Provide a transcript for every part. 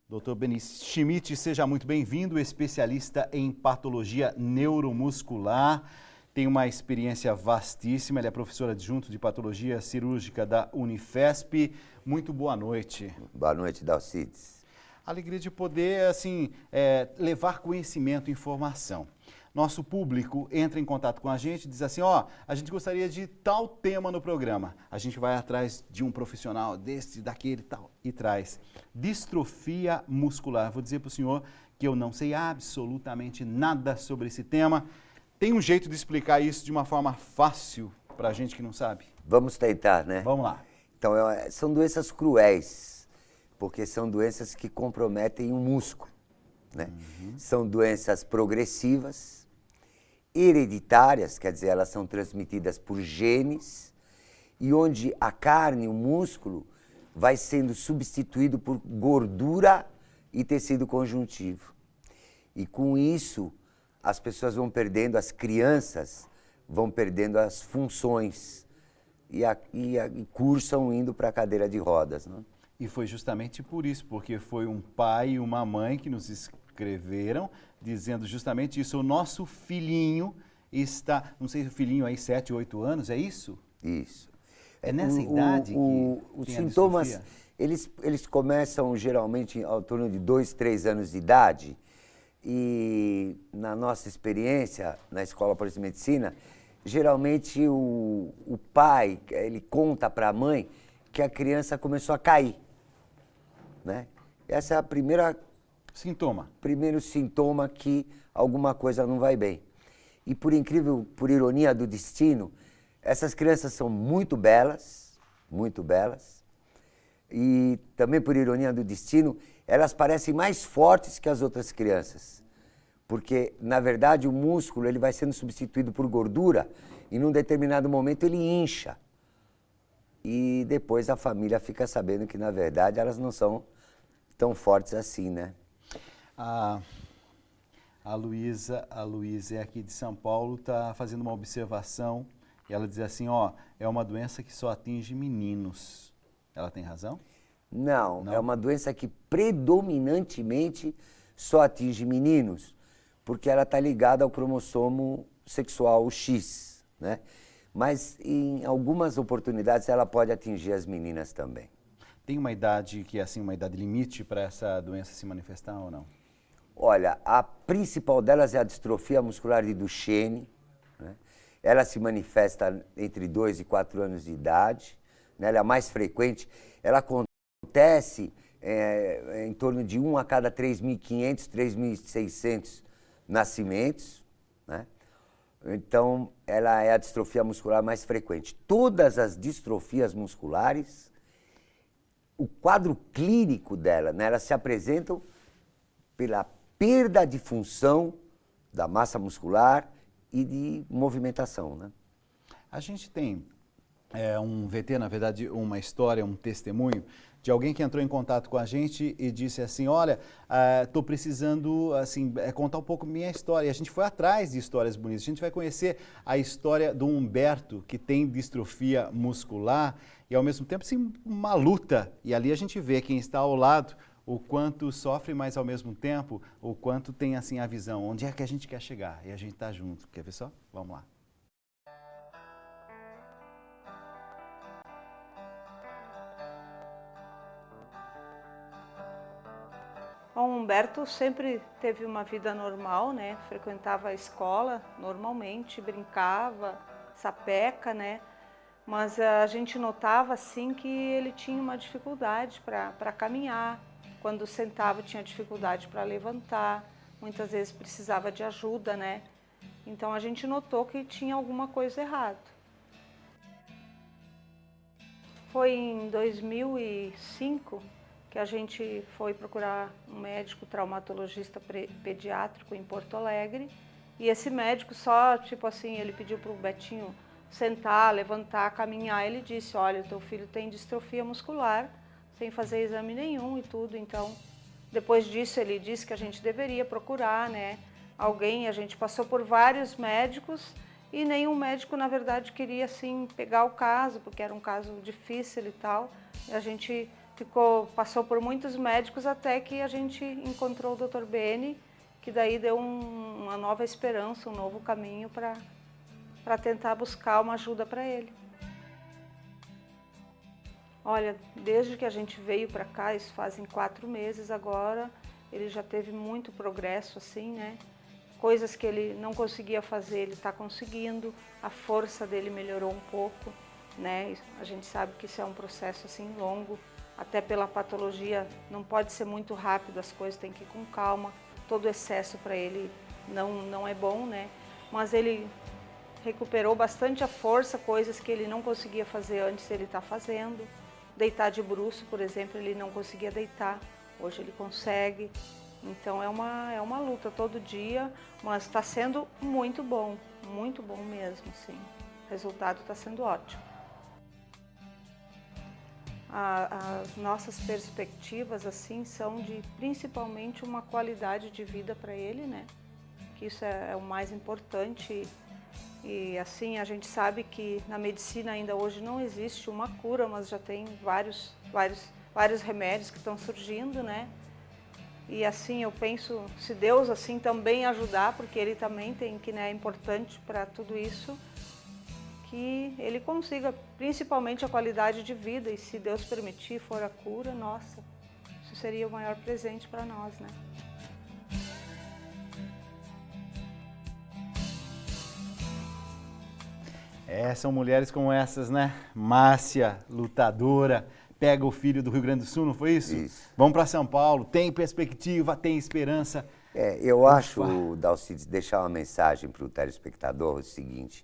Dr. Benício Schmidt, seja muito bem-vindo, especialista em patologia neuromuscular. Tem uma experiência vastíssima, ele é professor adjunto de patologia cirúrgica da Unifesp. Muito boa noite. Boa noite, Dalcides. Alegria de poder, levar conhecimento e informação. Nosso público entra em contato com a gente e diz assim, a gente gostaria de tal tema no programa. A gente vai atrás de um profissional desse, daquele, tal, e traz. Distrofia muscular. Vou dizer para o senhor que eu não sei absolutamente nada sobre esse tema. Tem um jeito de explicar isso de uma forma fácil para a gente que não sabe? Vamos tentar, né? Vamos lá. Então, são doenças cruéis, porque são doenças que comprometem o músculo, né? São doenças progressivas, hereditárias, quer dizer, elas são transmitidas por genes, e onde a carne, o músculo, vai sendo substituído por gordura e tecido conjuntivo. E com isso, as pessoas vão perdendo, as crianças vão perdendo as funções e cursam indo para a cadeira de rodas, né? E foi justamente por isso, porque foi um pai e uma mãe que nos escreveram dizendo justamente isso. O nosso filhinho está, não sei se o filhinho aí 7, 8 anos, é isso? Isso. É nessa idade que os tem sintomas, a eles começam geralmente ao torno de 2, 3 anos de idade. E na nossa experiência, na Escola Paulista de Medicina, geralmente o pai, ele conta para a mãe que a criança começou a cair, né? Essa é a primeiro sintoma que alguma coisa não vai bem. E por incrível, por ironia do destino, essas crianças são muito belas, e também por ironia do destino, elas parecem mais fortes que as outras crianças. Porque, na verdade, o músculo ele vai sendo substituído por gordura e, num determinado momento, ele incha. E depois a família fica sabendo que, na verdade, elas não são tão fortes assim, né? A Luísa é aqui de São Paulo, está fazendo uma observação e ela diz assim, é uma doença que só atinge meninos. Ela tem razão? Não, é uma doença que predominantemente só atinge meninos, porque ela está ligada ao cromossomo sexual, o X, né? Mas em algumas oportunidades ela pode atingir as meninas também. Tem uma idade que é assim, uma idade limite para essa doença se manifestar ou não? Olha, a principal delas é a distrofia muscular de Duchenne, né? Ela se manifesta entre 2 e 4 anos de idade, né? Ela é a mais frequente, ela acontece em torno de 1 a cada 3.500, 3.600 nascimentos, né? Então, ela é a distrofia muscular mais frequente. Todas as distrofias musculares, o quadro clínico dela, né, elas se apresentam pela perda de função da massa muscular e de movimentação, né? A gente tem um VT, na verdade, uma história, um testemunho de alguém que entrou em contato com a gente e disse assim, olha, estou precisando contar um pouco minha história. E a gente foi atrás de histórias bonitas. A gente vai conhecer a história do Humberto, que tem distrofia muscular e, ao mesmo tempo, assim, uma luta. E ali a gente vê quem está ao lado, o quanto sofre, mas, ao mesmo tempo, o quanto tem assim, a visão. Onde é que a gente quer chegar? E a gente está junto. Quer ver só? Vamos lá. O Humberto sempre teve uma vida normal, né? Frequentava a escola normalmente, brincava, sapeca, né? Mas a gente notava assim que ele tinha uma dificuldade para caminhar. Quando sentava tinha dificuldade para levantar, muitas vezes precisava de ajuda, né? Então a gente notou que tinha alguma coisa errada. Foi em 2005 que a gente foi procurar um médico traumatologista pediátrico em Porto Alegre. E esse médico só, tipo assim, ele pediu para o Betinho sentar, levantar, caminhar. Ele disse, olha, o teu filho tem distrofia muscular, sem fazer exame nenhum e tudo. Então, depois disso, ele disse que a gente deveria procurar, né, alguém. A gente passou por vários médicos e nenhum médico, na verdade, queria, assim, pegar o caso, porque era um caso difícil e tal. E a gente Passou por muitos médicos até que a gente encontrou o Dr. Beni, que daí deu uma nova esperança, um novo caminho para tentar buscar uma ajuda para ele. Olha, desde que a gente veio para cá, isso fazem 4 meses agora, ele já teve muito progresso, assim, né? Coisas que ele não conseguia fazer, ele está conseguindo, a força dele melhorou um pouco, né? A gente sabe que isso é um processo assim longo, até pela patologia, não pode ser muito rápido, as coisas têm que ir com calma, todo excesso para ele não é bom, né? Mas ele recuperou bastante a força, coisas que ele não conseguia fazer antes, ele está fazendo. Deitar de bruço, por exemplo, ele não conseguia deitar, hoje ele consegue. Então é uma luta todo dia, mas está sendo muito bom mesmo, sim. O resultado está sendo ótimo. As nossas perspectivas assim são de principalmente uma qualidade de vida para ele, né? Que isso é o mais importante. E assim, a gente sabe que na medicina ainda hoje não existe uma cura, mas já tem vários remédios que estão surgindo, né? E assim, eu penso, se Deus assim também ajudar, porque ele também tem que, né, é importante para tudo isso, que ele consiga principalmente a qualidade de vida, e se Deus permitir, for a cura, nossa, isso seria o maior presente para nós, né? São mulheres como essas, né? Márcia, lutadora, pega o filho do Rio Grande do Sul, não foi isso? Isso. Vamos para São Paulo, tem perspectiva, tem esperança. Eu acho, Dalcides, deixar uma mensagem para o telespectador o seguinte: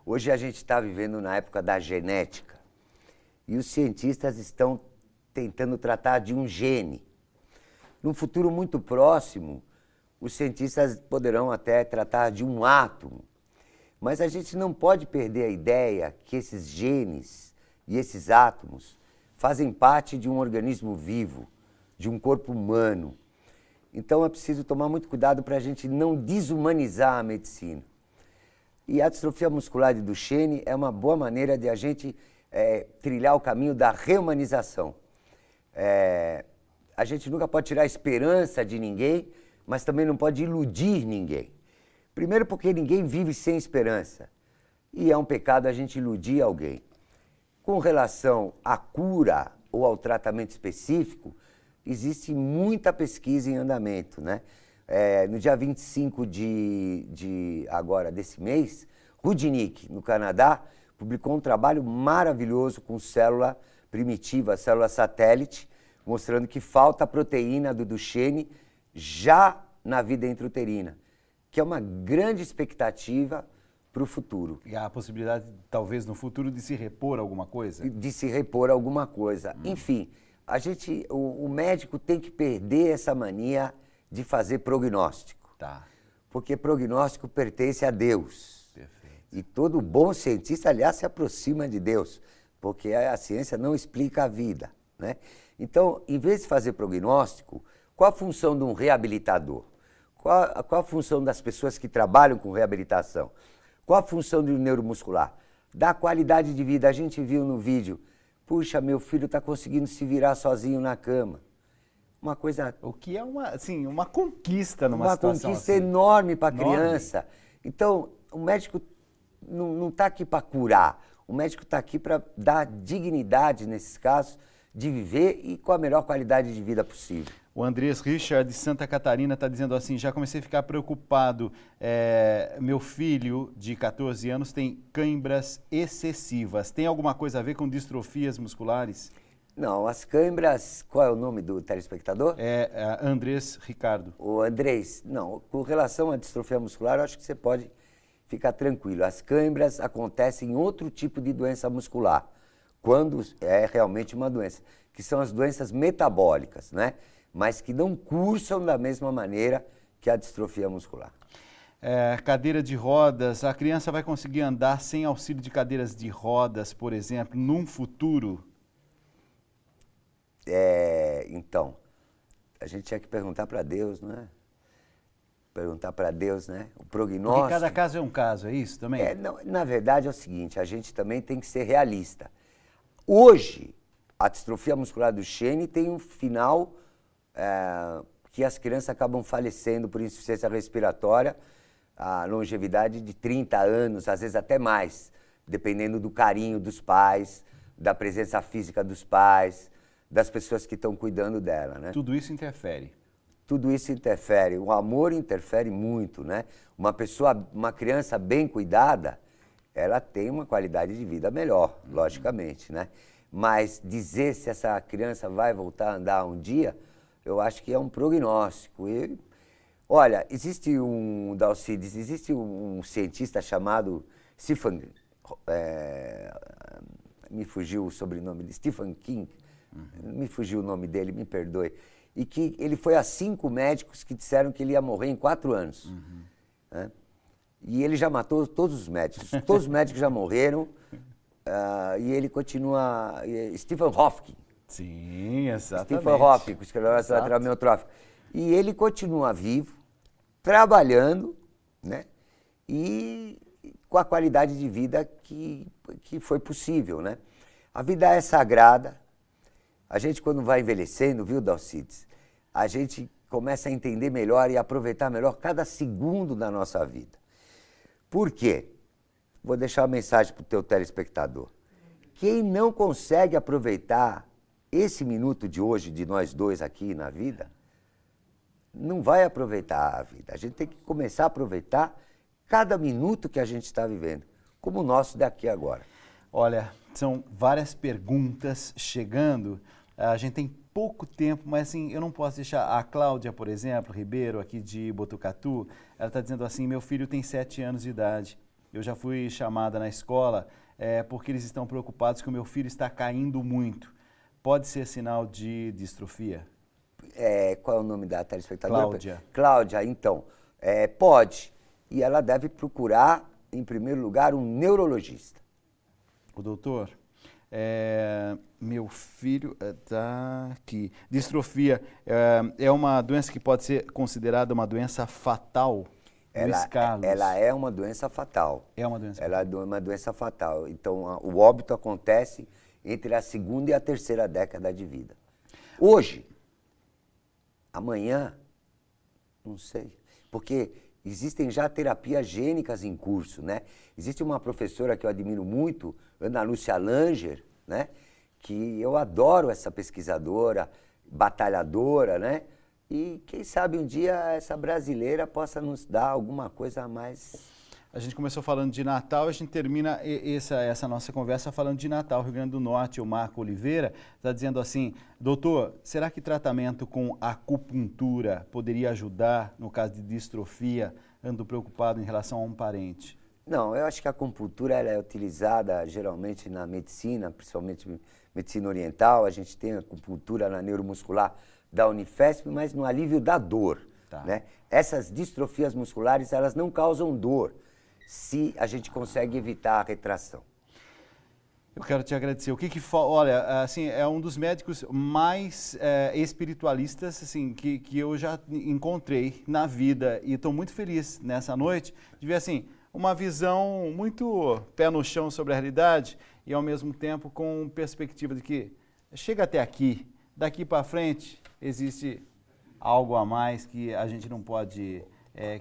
hoje a gente está vivendo na época da genética e os cientistas estão tentando tratar de um gene. Num futuro muito próximo, os cientistas poderão até tratar de um átomo. Mas a gente não pode perder a ideia que esses genes e esses átomos fazem parte de um organismo vivo, de um corpo humano. Então é preciso tomar muito cuidado para a gente não desumanizar a medicina. E a distrofia muscular de Duchenne é uma boa maneira de a gente trilhar o caminho da reumanização. A gente nunca pode tirar a esperança de ninguém, mas também não pode iludir ninguém. Primeiro porque ninguém vive sem esperança. E é um pecado a gente iludir alguém. Com relação à cura ou ao tratamento específico, existe muita pesquisa em andamento, né? No dia 25 desse mês, Rudnick, no Canadá, publicou um trabalho maravilhoso com célula primitiva, célula satélite, mostrando que falta a proteína do Duchenne já na vida intrauterina, que é uma grande expectativa para o futuro. E há a possibilidade, talvez, no futuro, de se repor alguma coisa? De se repor alguma coisa. Enfim, o médico tem que perder essa mania de fazer prognóstico. Tá. Porque prognóstico pertence a Deus. Perfeito. E todo bom cientista, aliás, se aproxima de Deus, porque a ciência não explica a vida, né? Então, em vez de fazer prognóstico, qual a função de um reabilitador? Qual a função das pessoas que trabalham com reabilitação? Qual a função do neuromuscular? Dar qualidade de vida. A gente viu no vídeo, puxa, meu filho está conseguindo se virar sozinho na cama. Uma coisa... O que é uma conquista numa situação assim. Uma conquista enorme para a criança. Então, o médico não está aqui para curar. O médico está aqui para dar dignidade, nesses casos, de viver e com a melhor qualidade de vida possível. O Andrés Richard, de Santa Catarina, está dizendo assim: já comecei a ficar preocupado. Meu filho, de 14 anos, tem cãibras excessivas. Tem alguma coisa a ver com distrofias musculares? Não, as cãibras... Qual é o nome do telespectador? Andrés Ricardo. O Andrés, não, com relação à distrofia muscular, eu acho que você pode ficar tranquilo. As cãibras acontecem em outro tipo de doença muscular, quando é realmente uma doença, que são as doenças metabólicas, né? Mas que não cursam da mesma maneira que a distrofia muscular. Cadeira de rodas, a criança vai conseguir andar sem auxílio de cadeiras de rodas, por exemplo, num futuro? Então, a gente tinha que perguntar para Deus, né? Perguntar para Deus, né? O prognóstico... Porque cada caso é um caso, é isso também? Não, na verdade é o seguinte, a gente também tem que ser realista. Hoje, a distrofia muscular do Duchenne tem um final que as crianças acabam falecendo por insuficiência respiratória, a longevidade de 30 anos, às vezes até mais, dependendo do carinho dos pais, da presença física dos pais, das pessoas que estão cuidando dela, né? Tudo isso interfere. Tudo isso interfere. O amor interfere muito, né? Uma criança bem cuidada, ela tem uma qualidade de vida melhor, logicamente, né? Mas dizer se essa criança vai voltar a andar um dia, eu acho que é um prognóstico. Olha, existe um cientista chamado Stephen, me fugiu o sobrenome de Stephen King, me fugiu o nome dele, me perdoe, e que ele foi a 5 médicos que disseram que ele ia morrer em 4 anos. Né? E ele já matou todos os médicos já morreram, e ele continua... Stephen Hawking. Sim, exatamente. Stephen Hawking, com esclerose lateral amiotrófica. E ele continua vivo, trabalhando, né? E com a qualidade de vida que foi possível, né? A vida é sagrada. A gente, quando vai envelhecendo, viu, Dalcides? A gente começa a entender melhor e aproveitar melhor cada segundo da nossa vida. Por quê? Vou deixar uma mensagem para o teu telespectador. Quem não consegue aproveitar esse minuto de hoje, de nós dois aqui na vida, não vai aproveitar a vida. A gente tem que começar a aproveitar cada minuto que a gente está vivendo, como o nosso daqui agora. Olha, são várias perguntas chegando. A gente tem pouco tempo, mas assim, eu não posso deixar... A Cláudia, por exemplo, Ribeiro, aqui de Botucatu, ela está dizendo assim, meu filho tem 7 anos de idade. Eu já fui chamada na escola porque eles estão preocupados que o meu filho está caindo muito. Pode ser sinal de distrofia? Qual é o nome da telespectadora? Cláudia. Cláudia, então, pode. E ela deve procurar, em primeiro lugar, um neurologista. O doutor, meu filho está aqui. Distrofia é uma doença que pode ser considerada uma doença fatal? Luiz Carlos. Ela é uma doença fatal. É uma doença fatal. Ela é uma doença fatal. Então, o óbito acontece entre a 2ª e a 3ª década de vida. Hoje, amanhã, não sei, porque existem já terapias gênicas em curso, né? Existe uma professora que eu admiro muito, Ana Lúcia Langer, né? Que eu adoro essa pesquisadora, batalhadora, né? E quem sabe um dia essa brasileira possa nos dar alguma coisa a mais. A gente começou falando de Natal, a gente termina essa nossa conversa falando de Natal. Rio Grande do Norte, o Marco Oliveira está dizendo assim, doutor, será que tratamento com acupuntura poderia ajudar no caso de distrofia? Ando preocupado em relação a um parente. Não, eu acho que a acupuntura ela é utilizada geralmente na medicina, principalmente medicina oriental. A gente tem a acupuntura na neuromuscular da Unifesp, mas no alívio da dor. Tá. Né? Essas distrofias musculares, elas não causam dor, se a gente consegue evitar a retração. Eu quero te agradecer. Olha, assim, é um dos médicos mais espiritualistas assim, que eu já encontrei na vida e estou muito feliz nessa noite de ver assim, uma visão muito pé no chão sobre a realidade e ao mesmo tempo com perspectiva de que chega até aqui, daqui para frente existe algo a mais que a gente não pode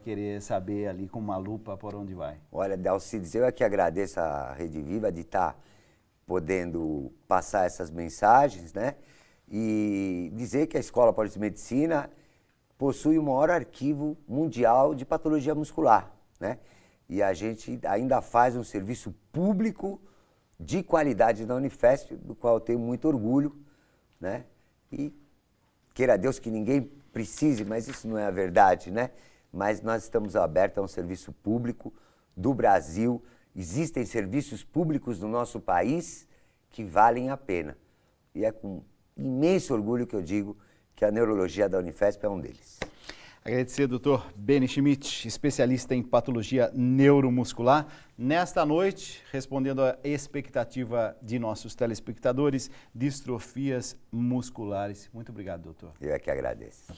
querer saber ali com uma lupa por onde vai. Olha, Dalcides, eu é que agradeço a Rede Viva de estar podendo passar essas mensagens, né? E dizer que a Escola Paulista de Medicina possui o maior arquivo mundial de patologia muscular, né? E a gente ainda faz um serviço público de qualidade na Unifesp, do qual eu tenho muito orgulho, né? E queira Deus que ninguém precise, mas isso não é a verdade, né? Mas nós estamos abertos a um serviço público do Brasil. Existem serviços públicos no nosso país que valem a pena. E é com imenso orgulho que eu digo que a neurologia da Unifesp é um deles. Agradecer, doutor Beni Schmidt, especialista em patologia neuromuscular. Nesta noite, respondendo à expectativa de nossos telespectadores, distrofias musculares. Muito obrigado, doutor. Eu é que agradeço.